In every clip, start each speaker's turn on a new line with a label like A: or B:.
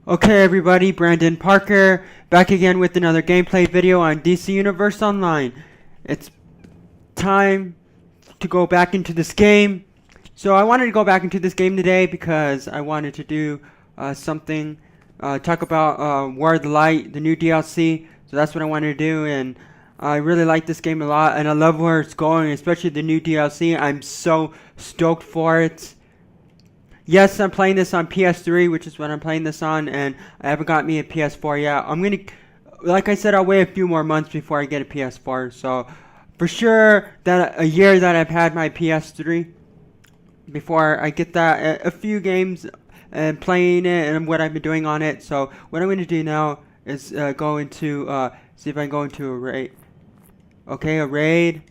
A: Okay everybody, Brandon Parker, back again with another gameplay video on DC Universe Online. It's time to go back into this game. So I wanted to go back into this game today because I wanted to do something, talk about War of the Light, the new DLC. So that's what I wanted to do, and I really like this game a lot, and I love where it's going, especially the new DLC. I'm so stoked for it. Yes, I'm playing this on PS3, which is what I'm playing this on, and I haven't got me a PS4 yet. I'm gonna, like I said, I'll wait a few more months before I get a PS4. So, for sure, that a year that I've had my PS3 before I get that, a few games and playing it and what I've been doing on it. So, what I'm gonna do now is go into see if I can go into a raid. Okay, a raid.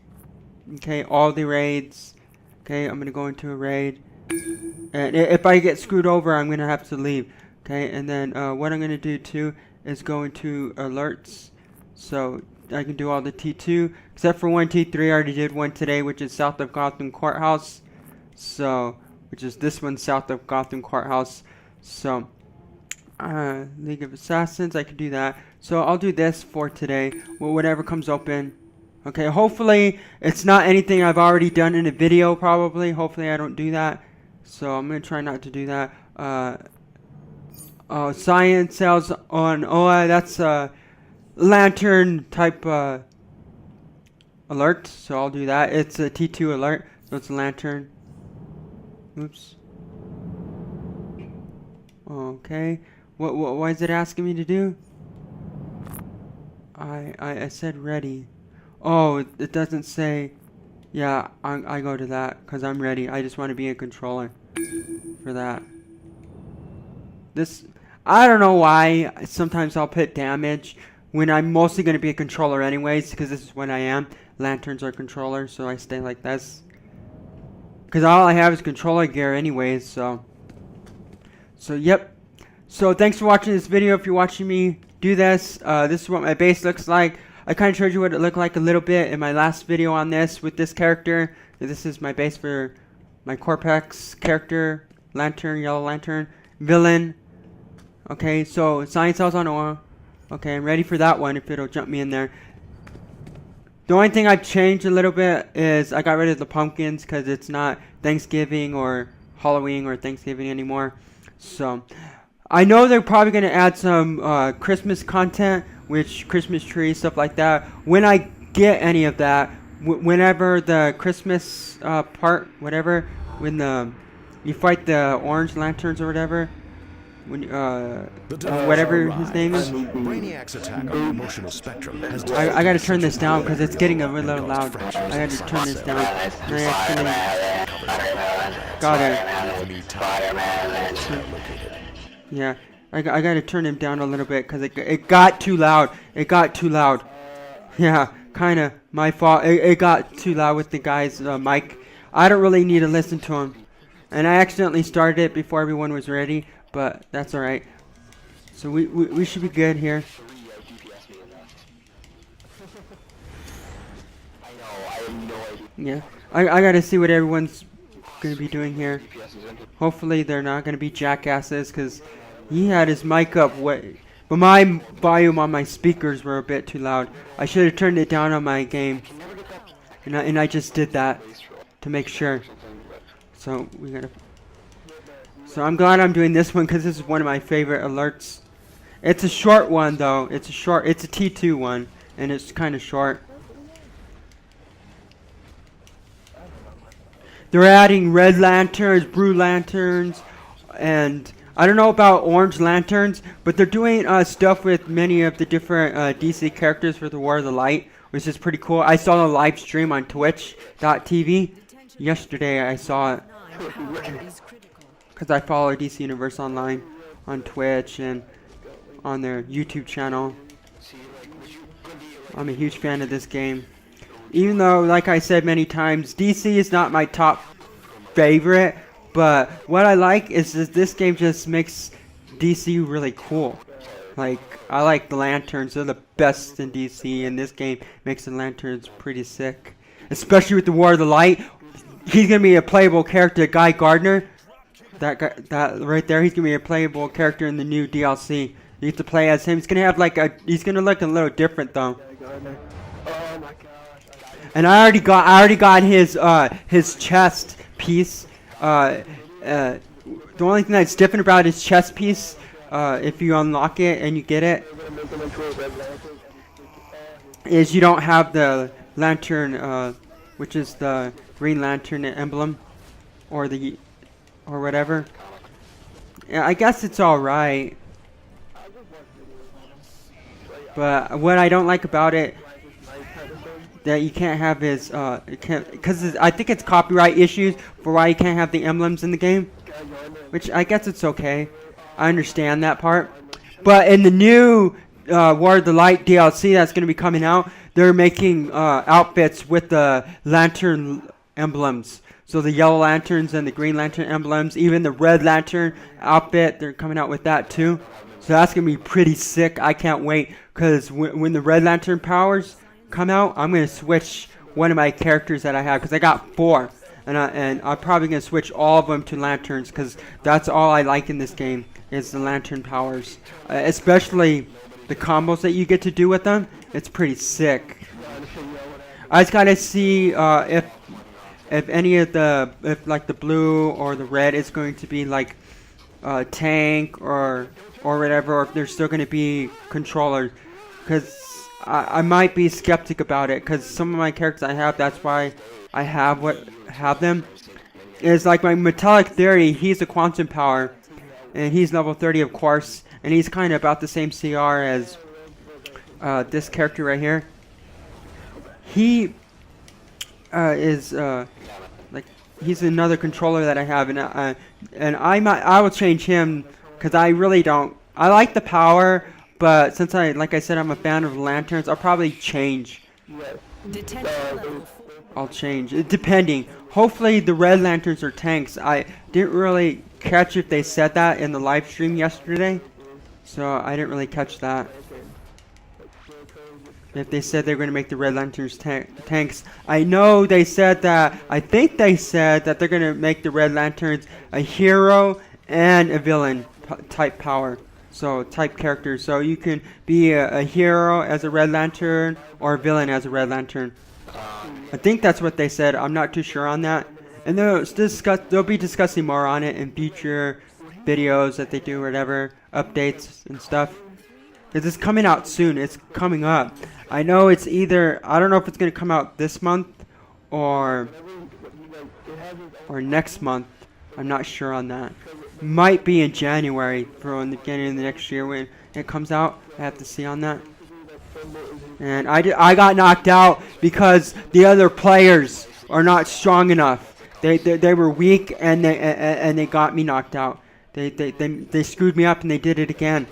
A: Okay, all the raids. Okay, I'm gonna go into a raid. And if I get screwed over, I'm going to have to leave. Okay, and then what I'm going to do too is go into alerts. So I can do all the T2, except for one T3. I already did one today, which is south of Gotham Courthouse. So, which is this one south of Gotham Courthouse. So, League of Assassins, I can do that. So I'll do this for today, whatever comes open. Okay, hopefully it's not anything I've already done in a video, probably. Hopefully I don't do that. So I'm going to try not to do that. Science cells on OI, that's a lantern type alert. So I'll do that. It's a T2 alert, so it's a lantern. Oops. Okay. What is it asking me to do? I said ready. Oh, it doesn't say. Yeah, I go to that because I'm ready. I just want to be a controller for that. This, I don't know why sometimes I'll put damage when I'm mostly going to be a controller anyways, because this is what I am. Lanterns are controllers, so I stay like this. Because all I have is controller gear anyways, so yep. So thanks for watching this video. If you're watching me do this, this is what my base looks like. I kind of showed you what it looked like a little bit in my last video on this with this character. This is my base for my Coreplex character, lantern, yellow lantern, villain. Okay, so science cells on oil. Okay, I'm ready for that one if it'll jump me in there. The only thing I've changed a little bit is I got rid of the pumpkins because it's not Thanksgiving or Halloween or Thanksgiving anymore. So I know they're probably going to add some Christmas content, which Christmas trees, stuff like that. When I get any of that, whenever the Christmas part, whatever, when you fight the orange lanterns or whatever, when whatever his name is.
B: Brainiac's attack on the emotional spectrum has
A: I gotta turn this down because it's getting a little loud. I gotta turn this down. And I actually got it. Yeah. I gotta turn him down a little bit because it got too loud. It got too loud. Yeah, kind of my fault. It got too loud with the guy's mic. I don't really need to listen to him. And I accidentally started it before everyone was ready, but that's alright. So we should be good here. Yeah, I gotta see what everyone's gonna be doing here. Hopefully they're not gonna be jackasses because he had his mic up way, but my volume on my speakers were a bit too loud. I should have turned it down on my game, and I just did that to make sure. So we gotta. So I'm glad I'm doing this one because this is one of my favorite alerts. It's a short one though. It's a T2 one, and it's kind of short. They're adding red lanterns, blue lanterns, and I don't know about orange lanterns, but they're doing stuff with many of the different DC characters for the War of the Light, which is pretty cool. I saw the live stream on twitch.tv yesterday. I saw it because I follow DC Universe Online on Twitch and on their YouTube channel. I'm a huge fan of this game. Even though, like I said many times, DC is not my top favorite. But what I like is that this game just makes DC really cool. Like, I like the lanterns. They're the best in DC. And this game makes the lanterns pretty sick. Especially with the War of the Light. He's going to be a playable character, Guy Gardner. That guy, that right there, he's gonna be a playable character in the new DLC. You get to play as him. He's gonna have like he's gonna look a little different though.
C: Oh my gosh.
A: And I already got his chest piece. The only thing that's different about his chest piece, if you unlock it and you get it, is you don't have the lantern, which is the Green Lantern emblem, or whatever. Yeah, I guess it's all right. But what I don't like about it, that you can't have his, because I think it's copyright issues for why you can't have the emblems in the game, which I guess it's okay. I understand that part. But in the new War of the Light DLC that's going to be coming out, they're making outfits with the lantern emblems. So the yellow lanterns and the green lantern emblems, even the red lantern outfit, they're coming out with that too. So that's going to be pretty sick. I can't wait, because when the red lantern powers come out, I'm going to switch one of my characters that I have, because I got 4. And I'm probably going to switch all of them to lanterns, because that's all I like in this game is the lantern powers. Especially the combos that you get to do with them. It's pretty sick. I just got to see if any of if like the blue or the red is going to be like tank or whatever, or if there's still going to be controllers. Because I might be skeptic about it, because some of my characters I have, that's why I have them. Is like my Metallic Theory, he's a quantum power, and he's level 30 of course, and he's kind of about the same CR as this character right here. He is like, he's another controller that I have, and I will change him, because I really don't. I like the power, but since like I said, I'm a fan of the lanterns, I'll probably change. I'll change, depending. Hopefully the red lanterns are tanks. I didn't really catch if they said that in the live stream yesterday, so I didn't really catch that. If they said they were going to make the red lanterns tanks. I know they said that, I think they said that they're going to make the red lanterns a hero and a villain type power. So type characters. So you can be a hero as a red lantern or a villain as a red lantern. I think that's what they said. I'm not too sure on that. And they'll be discussing more on it in future videos that they do, whatever, updates and stuff. Because it's coming out soon. It's coming up. I know it's either, I don't know if it's going to come out this month or next month. I'm not sure on that. Might be in January for the beginning of the next year when it comes out. I have to see on that. And I got knocked out because the other players are not strong enough. They were weak, and they got me knocked out. They screwed me up, and they did it again.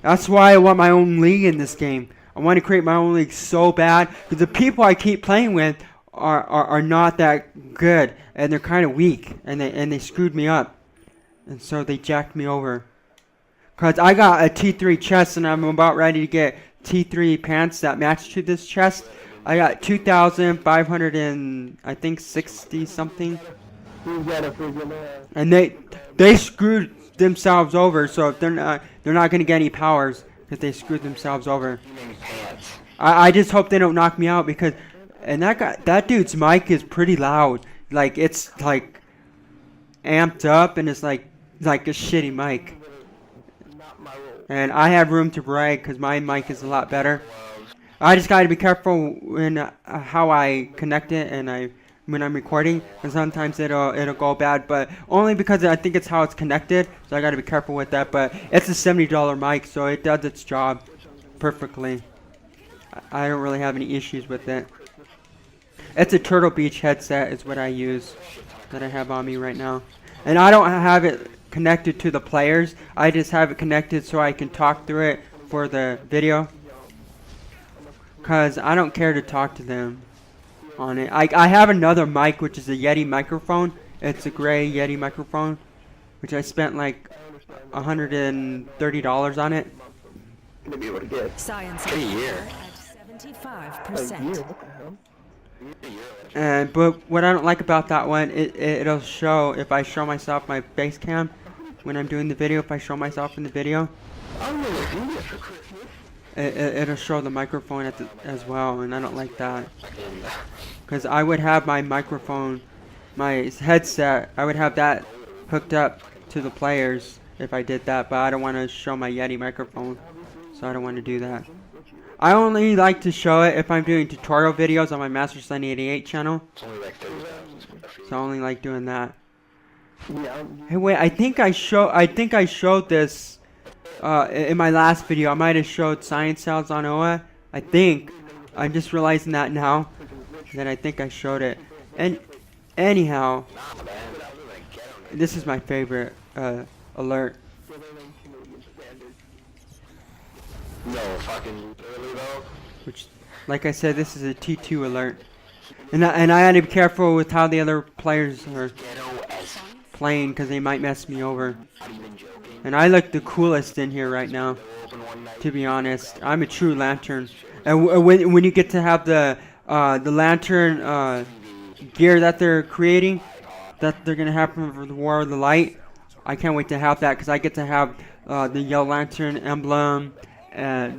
A: That's why I want my own league in this game. I want to create my own league so bad, because the people I keep playing with are not that good, and they're kind of weak, and they screwed me up, and so they jacked me over. Cause I got a T3 chest, and I'm about ready to get T3 pants that match to this chest. I got 2,500 and I think 60 something. And they screwed themselves over, so if they're not gonna get any powers because they screwed themselves over. I just hope they don't knock me out, because that dude's mic is pretty loud. Like, it's like amped up, and it's like a shitty mic. And I have room to brag because my mic is a lot better. I just gotta be careful when how I connect it and when I'm recording, and sometimes it'll go bad, but only because I think it's how it's connected. So I gotta be careful with that. But it's a $70 mic, so it does its job perfectly. I don't really have any issues with it. It's a Turtle Beach headset is what I use, that I have on me right now, and I don't have it connected to the players. I just have it connected so I can talk through it for the video, because I don't care to talk to them on it. I have another mic, which is a Yeti microphone. It's a gray Yeti microphone, which I spent like $130 on it.
D: Science a year at 75%.
A: And but what I don't like about that one, it'll show if I show myself my face cam when I'm doing the video. If I show myself in the video, it'll show the microphone as well, and I don't like that. Because I would have my microphone, my headset, I would have that hooked up to the players if I did that, but I don't want to show my Yeti microphone, so I don't want to do that. I only like to show it if I'm doing tutorial videos on my Master Son 88 channel. So I only like doing that. Hey, wait, I think I showed this in my last video. I might have showed science cells on OA. I think. I'm just realizing that now. That I think I showed it. And anyhow, this is my favorite alert.
C: No, fucking early though.
A: Which, like I said, this is a T2 alert. And I had to be careful with how the other players are playing, because they might mess me over. And I look the coolest in here right now, to be honest. I'm a true lantern. And when you get to have the lantern gear that they're creating, that they're going to have for the War of the Light, I can't wait to have that, because I get to have the Yellow Lantern emblem,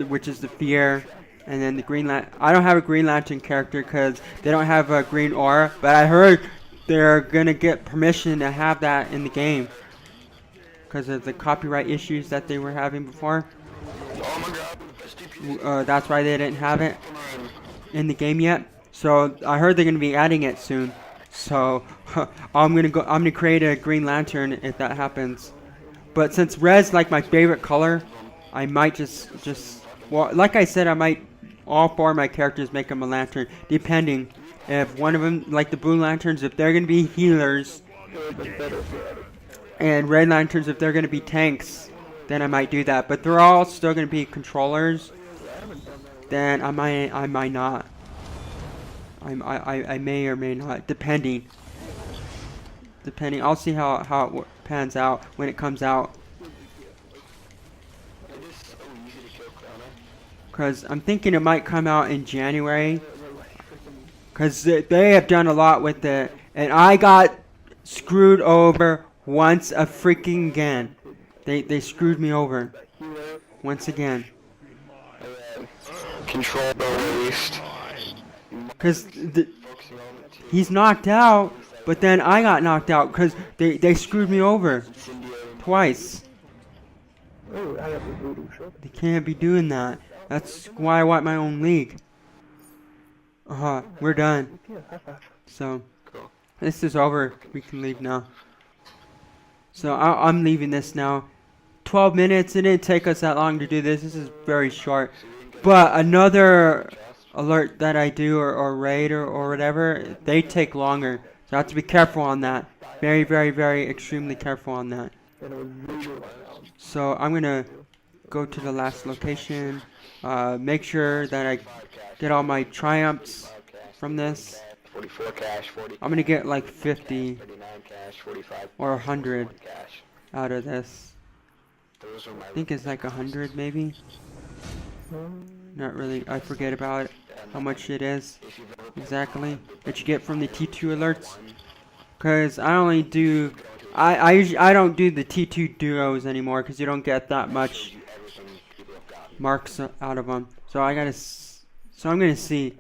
A: which is the fear, and then the Green Lantern. I don't have a Green Lantern character because they don't have a green aura, but I heard they're gonna get permission to have that in the game because of the copyright issues that they were having before. That's why they didn't have it in the game yet. So I heard they're gonna be adding it soon. So I'm gonna create a Green Lantern if that happens. But since red's like my favorite color, I might well, like I said, I might all four of my characters make them a lantern, depending if one of them, like the blue lanterns, if they're gonna be healers, and red lanterns if they're gonna be tanks, then I might do that. But they're all still gonna be controllers. Then I might not. I may or may not, depending. I'll see how it pans out when it comes out. Because I'm thinking it might come out in January. Because they have done a lot with it. And I got screwed over once a freaking again. They screwed me over. Once again.
C: Control released.
A: Because he's knocked out. But then I got knocked out. Because they screwed me over. Twice. They can't be doing that. That's why I want my own league. We're done. So, this is over. We can leave now. So, I'm leaving this now. 12 minutes. It didn't take us that long to do this. This is very short. But another alert that I do, or raid, or whatever, they take longer. So, I have to be careful on that. Very, very, very extremely careful on that. So, I'm going to go to the last location. Make sure that I get all my triumphs from this. I'm gonna get like 50 or 100 out of this. I think it's like 100 maybe. Not really. I forget about it, how much it is exactly that you get from the T2 alerts. Cause I only do. I don't do the T2 duos anymore because you don't get that much marks out of them. So I'm gonna see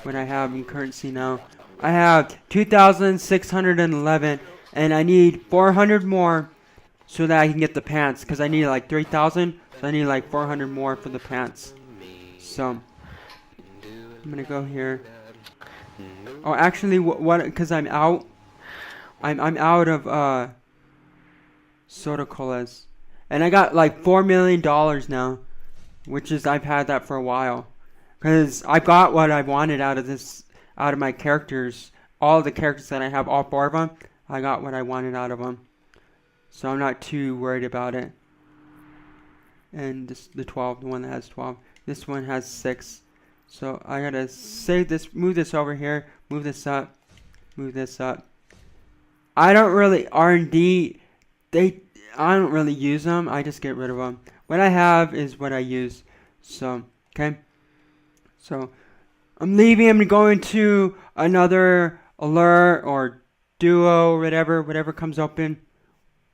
A: what I have in currency now. I have 2,611 and I need 400 more so that I can get the pants, because I need like 3,000, so I need like 400 more for the pants. So I'm gonna go here. Oh, actually, what? Because I'm out out of soda colas, and I got like $4 million now. Which is, I've had that for a while. Because I got what I wanted out of my characters. All the characters that I have, all four of them, I got what I wanted out of them. So I'm not too worried about it. And the 12, the one that has 12. This one has 6. So I gotta save this, move this over here, move this up, move this up. I don't really, R&D, I don't really use them, I just get rid of them. What I have is what I use. So, okay. So, I'm leaving him to go into another alert or duo, whatever comes open,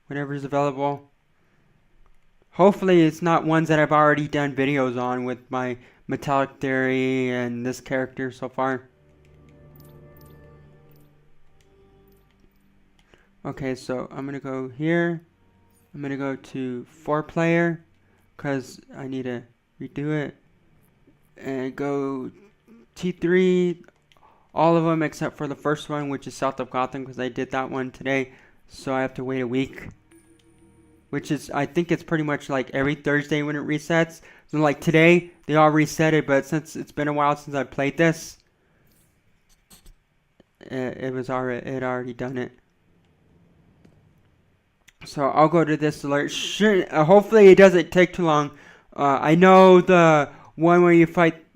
A: whatever is available. Hopefully it's not ones that I've already done videos on with my metallic theory and this character so far. Okay, so I'm gonna go here. I'm gonna go to 4-player because I need to redo it, and go T3, all of them except for the first one, which is South of Gotham, because I did that one today, so I have to wait a week, which is, I think it's pretty much like every Thursday when it resets. So like today they all reset it, but since it's been a while since I played this, it already done it. So I'll go to this alert. Hopefully it doesn't take too long. I know the one where you fight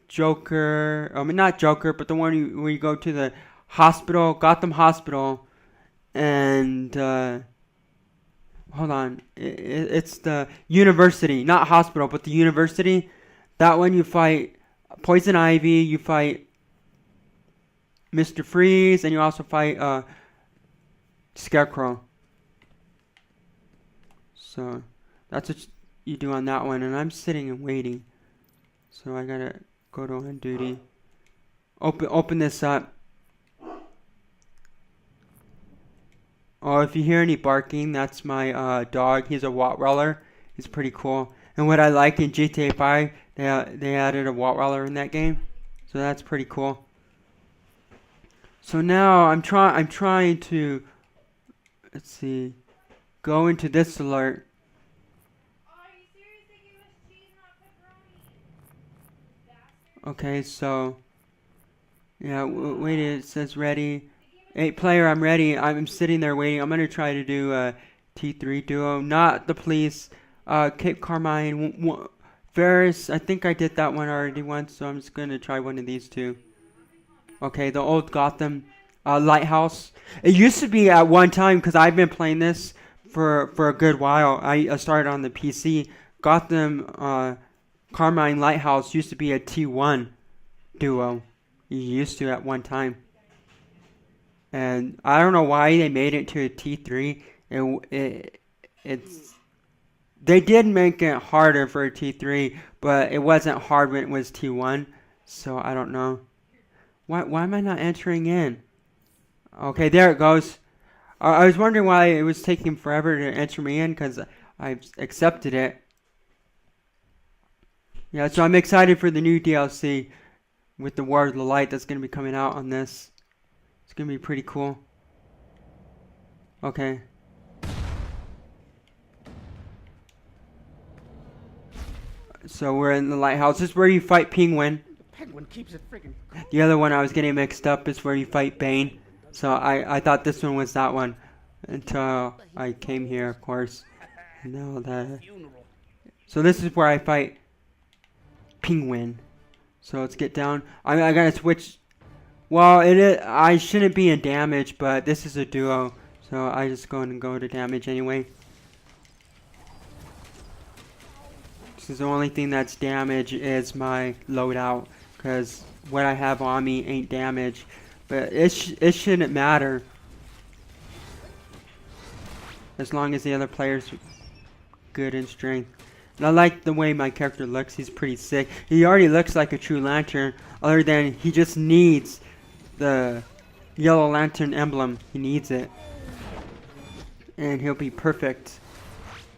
A: Joker. I mean, not Joker, but the one where you go to the hospital, Gotham Hospital, and hold on, it's the university, not hospital, but the university. That one you fight Poison Ivy, you fight Mr. Freeze, and you also fight Scarecrow. So that's what you do on that one, and I'm sitting and waiting. So I gotta go to on duty. Open this up. Oh, if you hear any barking, that's my dog. He's a Rottweiler. He's pretty cool. And what I like in GTA 5, they added a Rottweiler in that game, so that's pretty cool. So now I'm trying to, let's see, go into this alert. Okay, so yeah, wait, it says ready. 8-player, I'm ready. I'm sitting there waiting. I'm gonna try to do a T3 duo, not the police. Cape Carmine, Ferris. I think I did that one already once, so I'm just gonna try one of these two. Okay, the old Gotham lighthouse. It used to be at one time, because I've been playing this for a good while. I started on the PC. Gotham Carmine Lighthouse used to be a T1 duo. You used to at one time. And I don't know why they made it to a T3. They did make it harder for a T3, but it wasn't hard when it was T1. So I don't know. Why am I not entering in? Okay, there it goes. I was wondering why it was taking forever to enter me in, because I accepted it. Yeah, so I'm excited for the new DLC with the War of the Light that's going to be coming out on this. It's going to be pretty cool. Okay. So we're in the lighthouse. This is where you fight Penguin.
D: Penguin keeps it friggin' cool.
A: The other one I was getting mixed up is where you fight Bane. So I thought this one was that one until I came here, of course. Now that. So this is where I fight Penguin. So let's get down. I gotta switch. Well, I shouldn't be in damage, but this is a duo, so I just go to damage anyway. This is the only thing that's damage is my loadout, because what I have on me ain't damage, but it shouldn't matter as long as the other player's good in strength. And I like the way my character looks. He's pretty sick. He already looks like a true lantern, other than he just needs the yellow lantern emblem. He needs it, and he'll be perfect.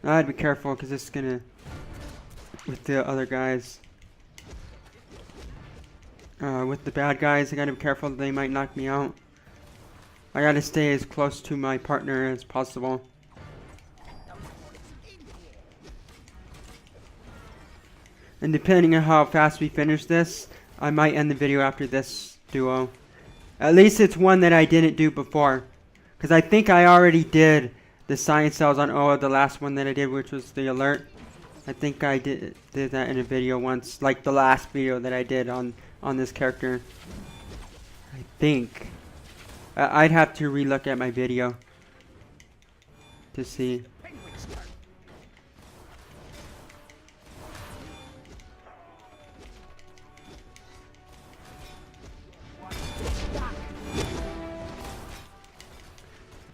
A: I gotta be careful, because it's gonna with the other guys. With the bad guys, I gotta be careful. They might knock me out. I gotta stay as close to my partner as possible. And depending on how fast we finish this, I might end the video after this duo. At least it's one that I didn't do before, because I think I already did the science cells on Oa, the last one that I did, which was the alert. I think I did that in a video once, like the last video that I did on this character. I think. I'd have to relook at my video to see.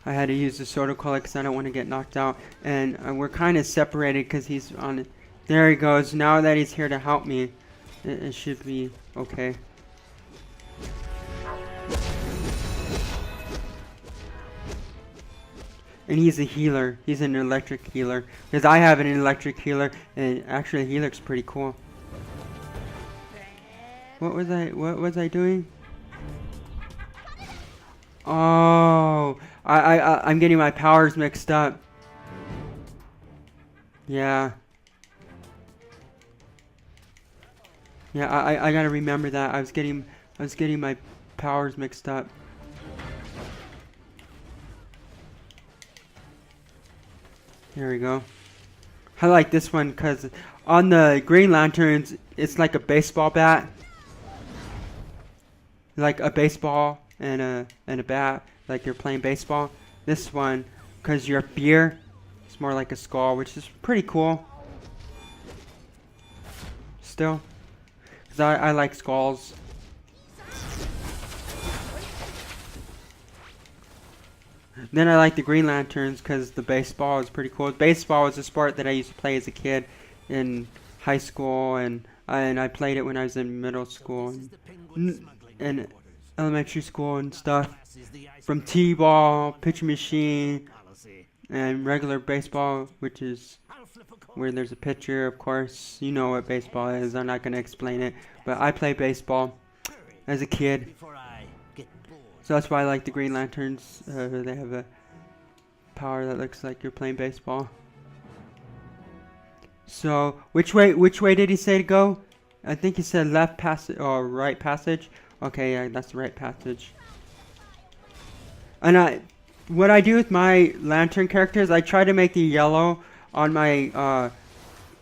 A: I had to use the soda cola because I don't want to get knocked out. And we're kind of separated because he's on it. There he goes. Now that he's here to help me, it should be okay. And he's a healer. He's an electric healer. Because I have an electric healer, and actually he looks pretty cool. What was I doing? Oh, I'm getting my powers mixed up. Yeah. Yeah, I gotta remember that. I was getting my powers mixed up. There we go. I like this one because on the Green Lanterns, it's like a baseball bat. Like a baseball and a bat, like you're playing baseball. This one, because you're a beer, it's more like a skull, which is pretty cool. Still, because I like skulls. Then I like the Green Lanterns because the baseball is pretty cool. Baseball was a sport that I used to play as a kid in high school, and I played it when I was in middle school and elementary school and stuff. From t-ball, pitch machine, and regular baseball, which is where there's a pitcher, of course. You know what baseball is. I'm not going to explain it, but I play baseball as a kid. So that's why I like the Green Lanterns. They have a power that looks like you're playing baseball. So which way did he say to go? I think he said left passage or right passage. Okay, yeah, that's the right passage. And what I do with my lantern characters, I try to make the yellow on my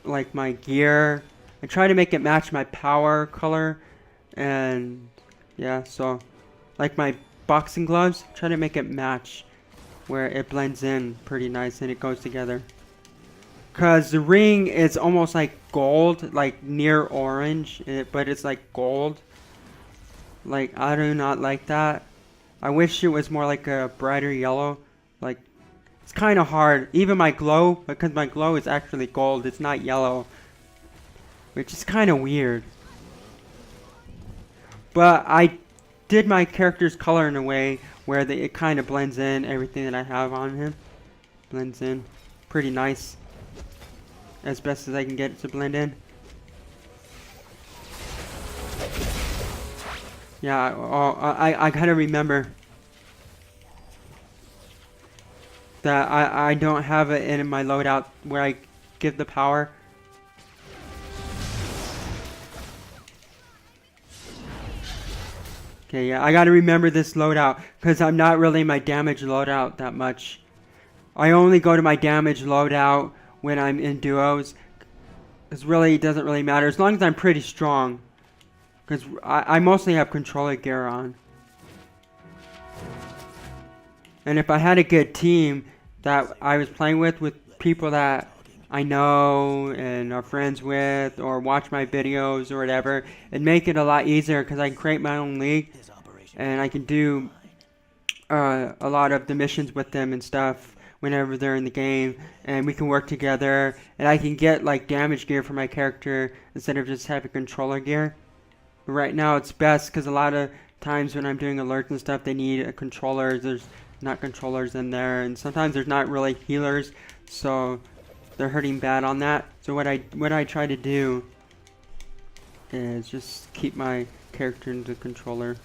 A: like my gear. I try to make it match my power color, and yeah, so like my boxing gloves, try to make it match where it blends in pretty nice and it goes together. Cause the ring is almost like gold, like near orange, but it's like gold. Like, I do not like that. I wish it was more like a brighter yellow. Like, it's kind of hard. Even my glow, because my glow is actually gold, it's not yellow. Which is kind of weird. But I did my character's color in a way where it kind of blends in. Everything that I have on him blends in. Pretty nice. As best as I can get it to blend in. Yeah, I gotta remember that I don't have it in my loadout where I give the power. Okay, yeah, I gotta remember this loadout because I'm not really my damage loadout that much. I only go to my damage loadout when I'm in duos. Because really, it doesn't really matter as long as I'm pretty strong. Because I mostly have controller gear on. And if I had a good team that I was playing with people that I know and are friends with or watch my videos or whatever, it'd make it a lot easier because I can create my own league and I can do a lot of the missions with them and stuff whenever they're in the game, and we can work together, and I can get like damage gear for my character instead of just having controller gear. But right now it's best because a lot of times when I'm doing alerts and stuff, they need a controller. There's not controllers in there, and sometimes there's not really healers, so they're hurting bad on that. So what I try to do is just keep my character in the controller.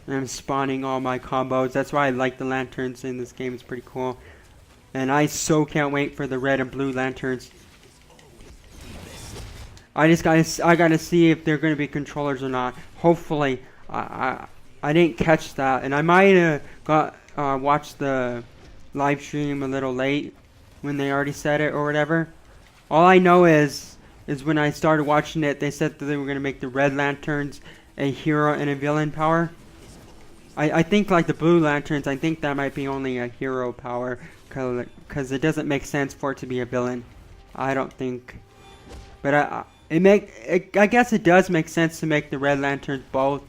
A: And I'm spawning all my combos. That's why I like the lanterns in this game. It's pretty cool. And I so can't wait for the red and blue lanterns. I gotta see if they're gonna be controllers or not. Hopefully, I didn't catch that, and I might have watched the live stream a little late when they already said it or whatever. All I know is when I started watching it, they said that they were gonna make the red lanterns a hero and a villain power. I think like the blue lanterns, I think that might be only a hero power, because it doesn't make sense for it to be a villain. I don't think. But I guess it does make sense to make the red lanterns both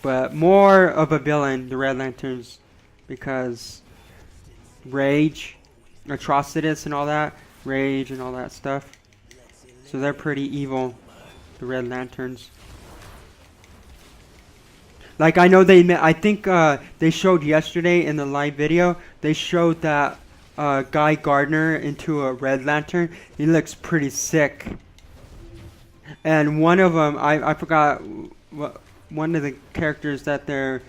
A: but more of a villain, the Red Lanterns, because rage, atrocitus and all that, rage and all that stuff. So they're pretty evil, the Red Lanterns. Like I know I think they showed yesterday in the live video, they showed that Guy Gardner into a Red Lantern. He looks pretty sick. And one of them, I forgot what one of the characters that they're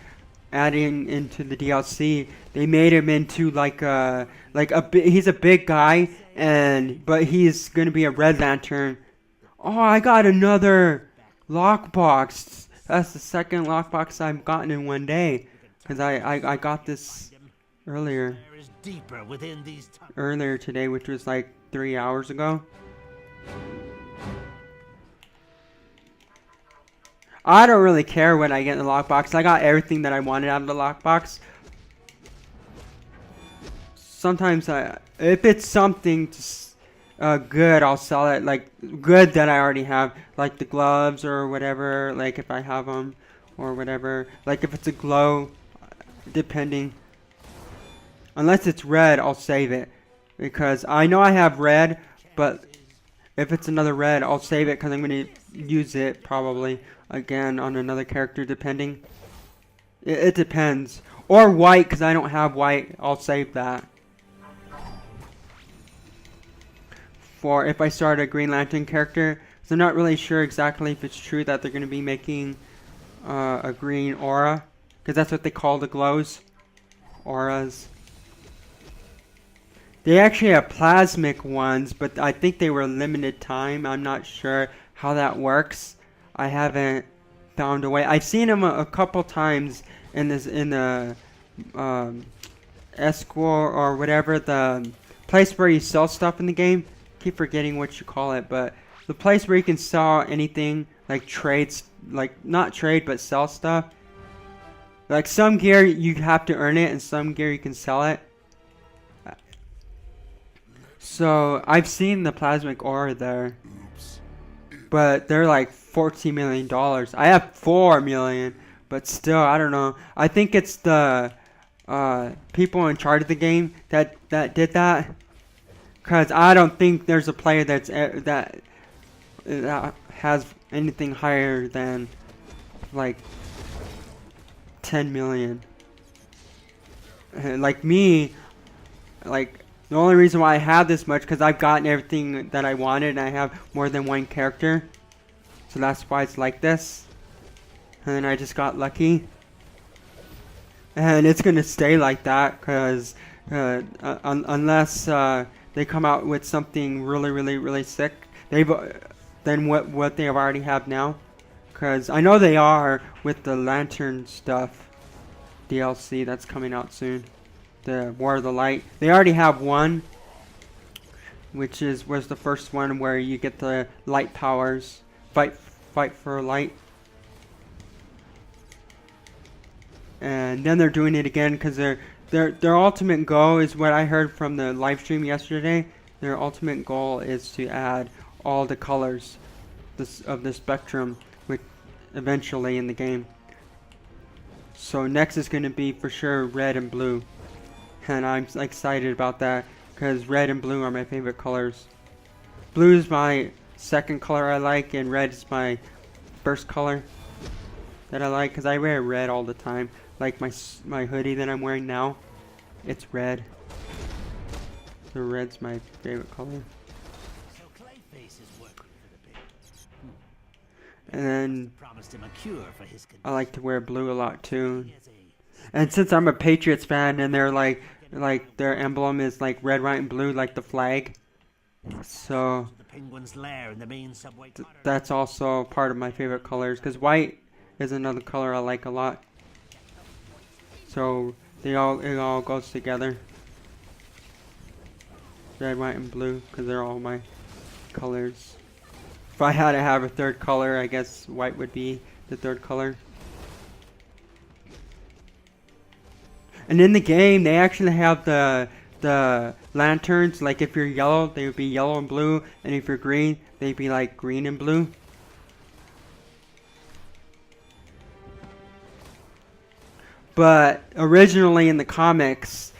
A: adding into the DLC. They made him into he's a big guy, but he's gonna be a Red Lantern. Oh, I got another lockbox. That's the second lockbox I've gotten in one day, because I got this earlier today, which was like 3 hours ago. I don't really care what I get in the lockbox. I got everything that I wanted out of the lockbox. Sometimes if it's something good, I'll sell it. Like good that I already have, like the gloves or whatever. Like if I have them or whatever. Like if it's a glow, depending. Unless it's red, I'll save it, because I know I have red, but if it's another red, I'll save it because I'm going to use it probably again on another character, depending. It depends. Or white, because I don't have white. I'll save that. For if I start a Green Lantern character. So I'm not really sure exactly if it's true that they're going to be making a green aura, because that's what they call the glows. Auras. They actually have plasmic ones, but I think they were limited time. I'm not sure how that works. I haven't found a way. I've seen them a couple times in the Escort or whatever, the place where you sell stuff in the game. Keep forgetting what you call it, but the place where you can sell anything, like trades, like not trade but sell stuff. Like some gear you have to earn it, and some gear you can sell it. So I've seen the plasmic aura there, but they're like $14 million. I have 4 million, but still, I don't know. I think it's the people in charge of the game that did that, because I don't think there's a player that has anything higher than like 10 million. Like me, like. The only reason why I have this much, because I've gotten everything that I wanted, and I have more than one character. So that's why it's like this. And then I just got lucky. And it's going to stay like that, because unless they come out with something really, really, really sick, than what they already have now. Because I know they are with the Lantern stuff. DLC that's coming out soon. The War of the Light. They already have one, which was the first one where you get the light powers. Fight for light. And then they're doing it again because their ultimate goal is what I heard from the live stream yesterday. Their ultimate goal is to add all the colors of the spectrum, which eventually in the game. So next is going to be for sure red and blue. And I'm excited about that, because red and blue are my favorite colors. Blue is my second color I like, and red is my first color that I like, because I wear red all the time. Like my hoodie that I'm wearing now, it's red. So red's my favorite color. And then I like to wear blue a lot too. And since I'm a Patriots fan, and they're like their emblem is like red, white, and blue, like the flag. So that's also part of my favorite colors, because white is another color I like a lot. So it all goes together. Red, white, and blue, because they're all my colors. If I had to have a third color, I guess white would be the third color. And in the game, they actually have the lanterns. Like if you're yellow, they would be yellow and blue, and if you're green, they'd be like green and blue. But originally in the comics,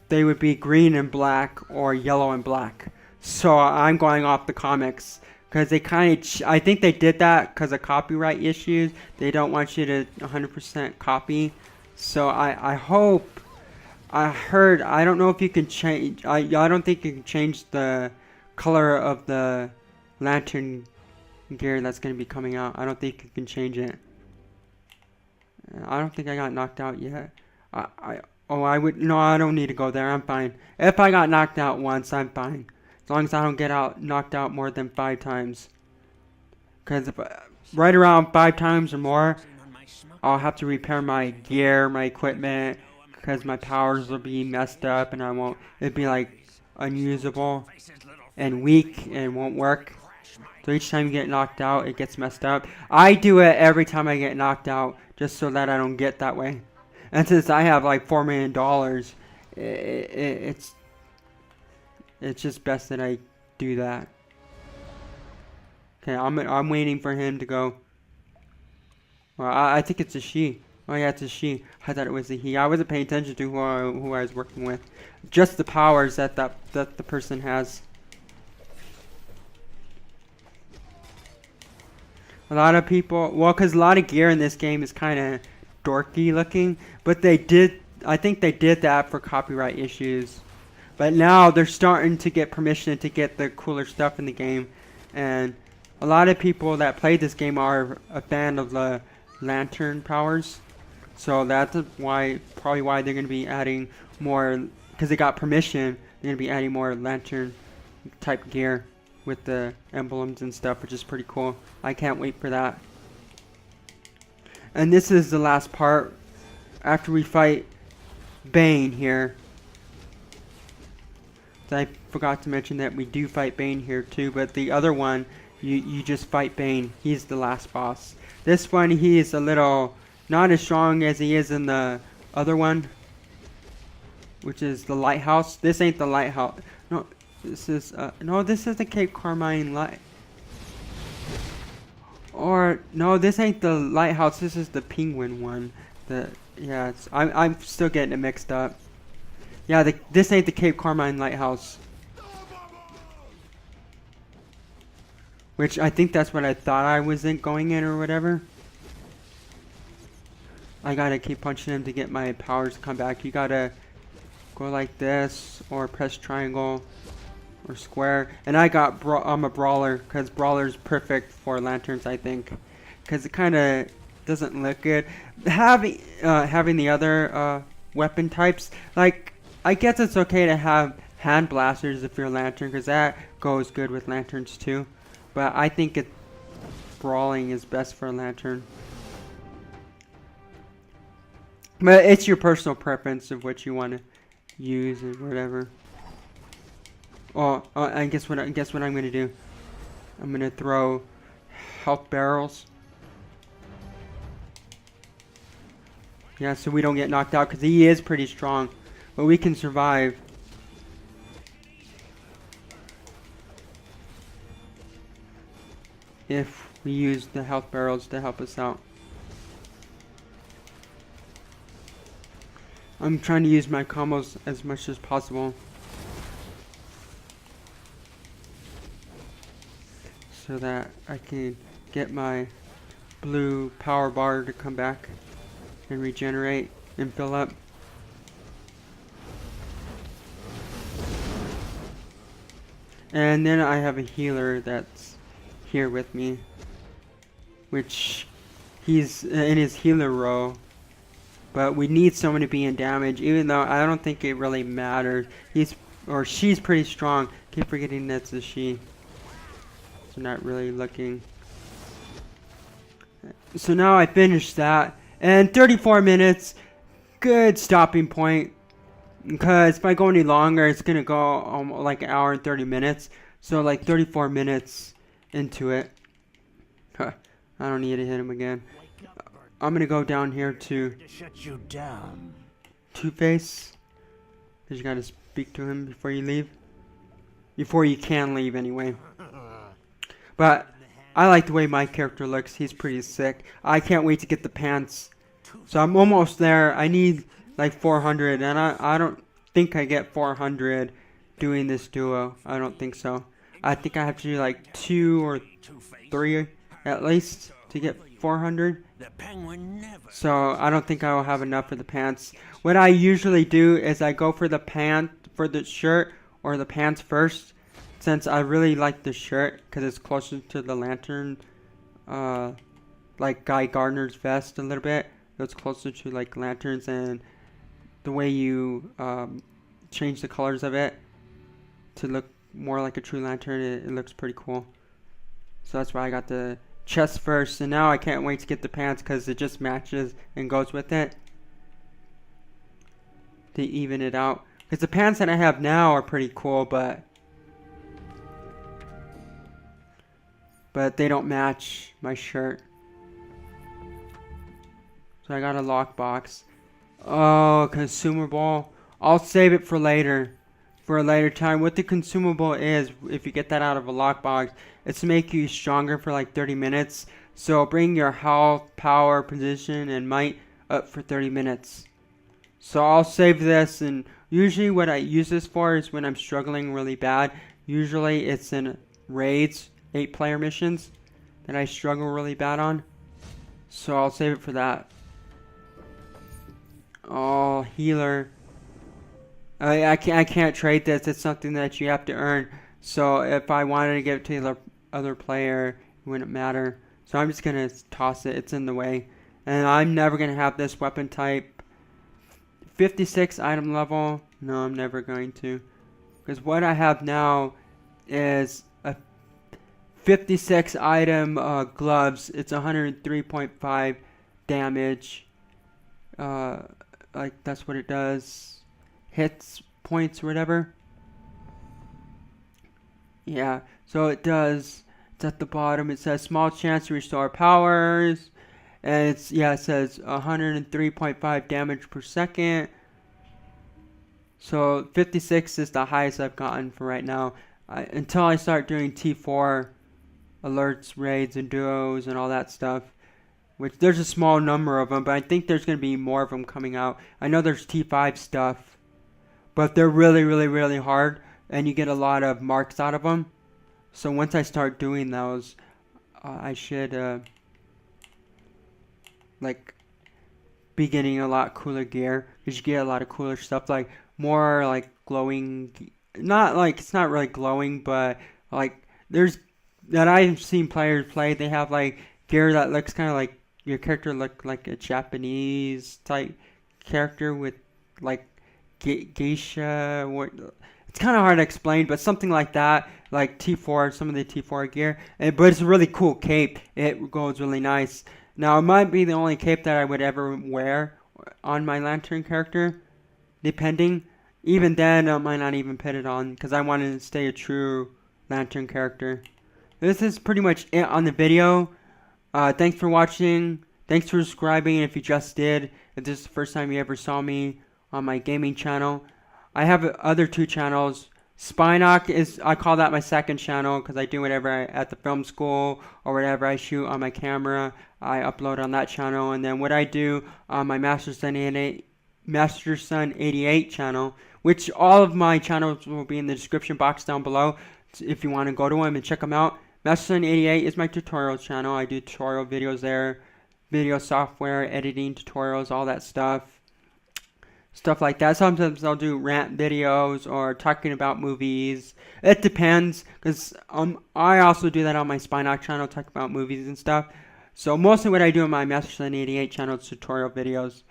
A: they would be green and black or yellow and black. So I'm going off the comics because they kind of, I think they did that because of copyright issues. They don't want you to 100% copy. So I hope, I heard, I don't know if you can change, I don't think you can change the color of the lantern gear that's going to be coming out. I don't think you can change it. I don't think I got knocked out yet. I would, no, I don't need to go there. I'm fine. If I got knocked out once, I'm fine. As long as I don't get knocked out more than 5 times. Because if right around 5 times or more, I'll have to repair my gear, my equipment, because my powers will be messed up and it'd be like unusable and weak and won't work. So each time you get knocked out, it gets messed up. I do it every time I get knocked out, just so that I don't get that way. And since I have like $4 million, it's just best that I do that. Okay, I'm waiting for him to go. Well, I think it's a she. Oh yeah, it's a she. I thought it was a he. I wasn't paying attention to who I was working with. Just the powers that the person has. A lot of people, well, because a lot of gear in this game is kind of dorky looking, but I think they did that for copyright issues. But now they're starting to get permission to get the cooler stuff in the game, and a lot of people that play this game are a fan of the lantern powers. So that's probably why they're going to be adding more, because they got permission, they're going to be adding more lantern type gear with the emblems and stuff, which is pretty cool. I can't wait for that. And this is the last part after we fight Bane here. I forgot to mention that we do fight Bane here too, but the other one, you just fight Bane. He's the last boss. This one, he is a little not as strong as he is in the other one, which is the lighthouse. This ain't the lighthouse. No, this is this is the Cape Carmine light. Or no, this ain't the lighthouse. This is the penguin one. Yeah, I'm still getting it mixed up. Yeah, this ain't the Cape Carmine lighthouse. Which I think that's what I thought I wasn't going in or whatever. I gotta keep punching him to get my powers to come back. You gotta go like this, or press triangle, or square. And I'm a brawler, because brawler's perfect for lanterns, I think. Because it kind of doesn't look good. Having the other weapon types, like, I guess it's okay to have hand blasters if you're a lantern, because that goes good with lanterns too. But I think brawling is best for a lantern. But it's your personal preference of what you want to use or whatever. Oh, I guess what I'm gonna do. I'm gonna throw health barrels. Yeah, so we don't get knocked out, because he is pretty strong, but we can survive. If we use the health barrels to help us out. I'm trying to use my combos as much as possible, so that I can get my blue power bar to come back and regenerate and fill up. And then I have a healer that's here with me, which he's in his healer row, but we need someone to be in damage, even though I don't think it really matters. She's pretty strong. Keep forgetting that's a she. So not really looking. So now I finished that, and 34 minutes, good stopping point. Because if I go any longer, it's gonna go like an hour and 30 minutes. So like 34 minutes into it. I don't need to hit him again. I'm gonna go down here to
D: shut you down.
A: Two-Face. Cause you gotta speak to him before you leave. Before you can leave, anyway. But I like the way my character looks. He's pretty sick. I can't wait to get the pants So I'm almost there. I need like 400, and I don't think I get 400 doing this duo. I don't think so. I think I have to do like 2 or 3 at least to get 400. So I don't think I will have enough for the pants. What I usually do is I go for the shirt or the pants first, since I really like the shirt because it's closer to the lantern, like Guy Gardner's vest a little bit. It's closer to like lanterns, and the way you change the colors of it to look more like a true lantern, it looks pretty cool. So that's why I got the chest first, and now I can't wait to get the pants because it just matches and goes with it to even it out. Because the pants that I have now are pretty cool, but they don't match my shirt. So I got a lockbox. Oh, consumable. I'll save it for later. For a later time. What the consumable is, if you get that out of a lockbox, it's to make you stronger for like 30 minutes. So bring your health, power, position, and might up for 30 minutes. So I'll save this, and usually what I use this for is when I'm struggling really bad. Usually it's in raids, 8-player missions that I struggle really bad on. So I'll save it for that. Oh, healer. I can't trade this. It's something that you have to earn. So if I wanted to give it to the other player, it wouldn't matter. So I'm just going to toss it. It's in the way. And I'm never going to have this weapon type. 56 item level. No, I'm never going to. Because what I have now is a 56 item gloves. It's 103.5 damage. Like that's what it does. Hits, points, or whatever. Yeah, so it does. It's at the bottom. It says small chance to restore powers, and it says 103.5 damage per second. So 56 is the highest I've gotten for right now. Until I start doing T4 alerts, raids, and duos, and all that stuff. Which there's a small number of them, but I think there's going to be more of them coming out. I know there's T5 stuff. But they're really, really, really hard, and you get a lot of marks out of them. So once I start doing those, I should like be getting a lot cooler gear, because you get a lot of cooler stuff, like more like glowing. Not like it's not really glowing, but like there's that I've seen players play. They have like gear that looks kind of like your character look like a Japanese type character with like geisha. It's kind of hard to explain, but something like that, like T4, some of the T4 gear. But it's a really cool cape. It goes really nice. Now it might be the only cape that I would ever wear on my lantern character, depending. Even then, I might not even put it on because I wanted to stay a true lantern character. This is pretty much it on the video. Thanks for watching. Thanks for subscribing if you just did. If this is the first time you ever saw me on my gaming channel. I have other 2 channels. Spinock is, I call that my second channel because I do whatever at the film school or whatever I shoot on my camera. I upload on that channel. And then what I do on my Master Son 88 channel, which all of my channels will be in the description box down below if you want to go to them and check them out. Master Son 88 is my tutorial channel. I do tutorial videos there, video software, editing tutorials, all that stuff. Stuff like that. Sometimes I'll do rant videos or talking about movies. It depends, because I also do that on my Spinock channel, talk about movies and stuff. So mostly what I do on my Master Son 88 channel is tutorial videos.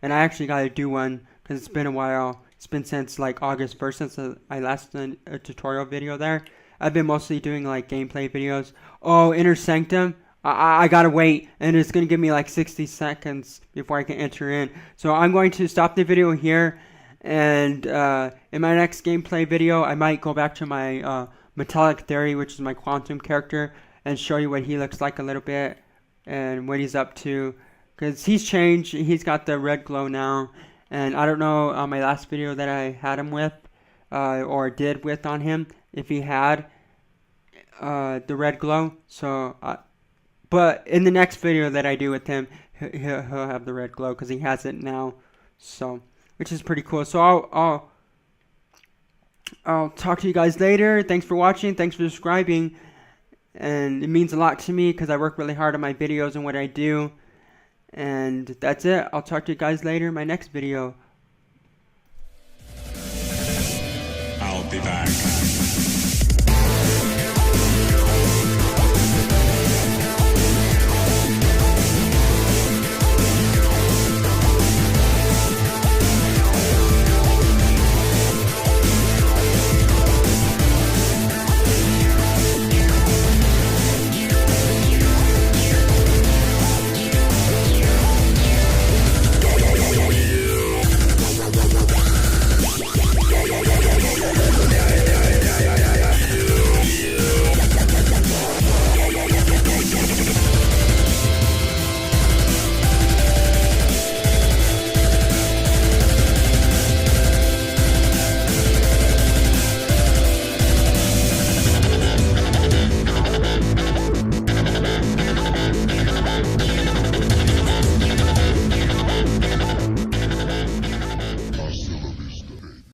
A: And I actually got to do one because it's been a while. It's been since like August 1st since I last done a tutorial video there. I've been mostly doing like gameplay videos. Oh, Inner Sanctum. I gotta wait, and it's gonna give me like 60 seconds before I can enter in. So I'm going to stop the video here, and in my next gameplay video, I might go back to my Metallic Theory, which is my quantum character, and show you what he looks like a little bit, and what he's up to. Because he's changed, he's got the red glow now, and I don't know on my last video that I had him with, or did with on him, if he had the red glow. So, but in the next video that I do with him, he'll have the red glow because he has it now. So, which is pretty cool. So I'll talk to you guys later. Thanks for watching. Thanks for subscribing. And it means a lot to me because I work really hard on my videos and what I do. And that's it. I'll talk to you guys later in my next video.
E: I'll be back.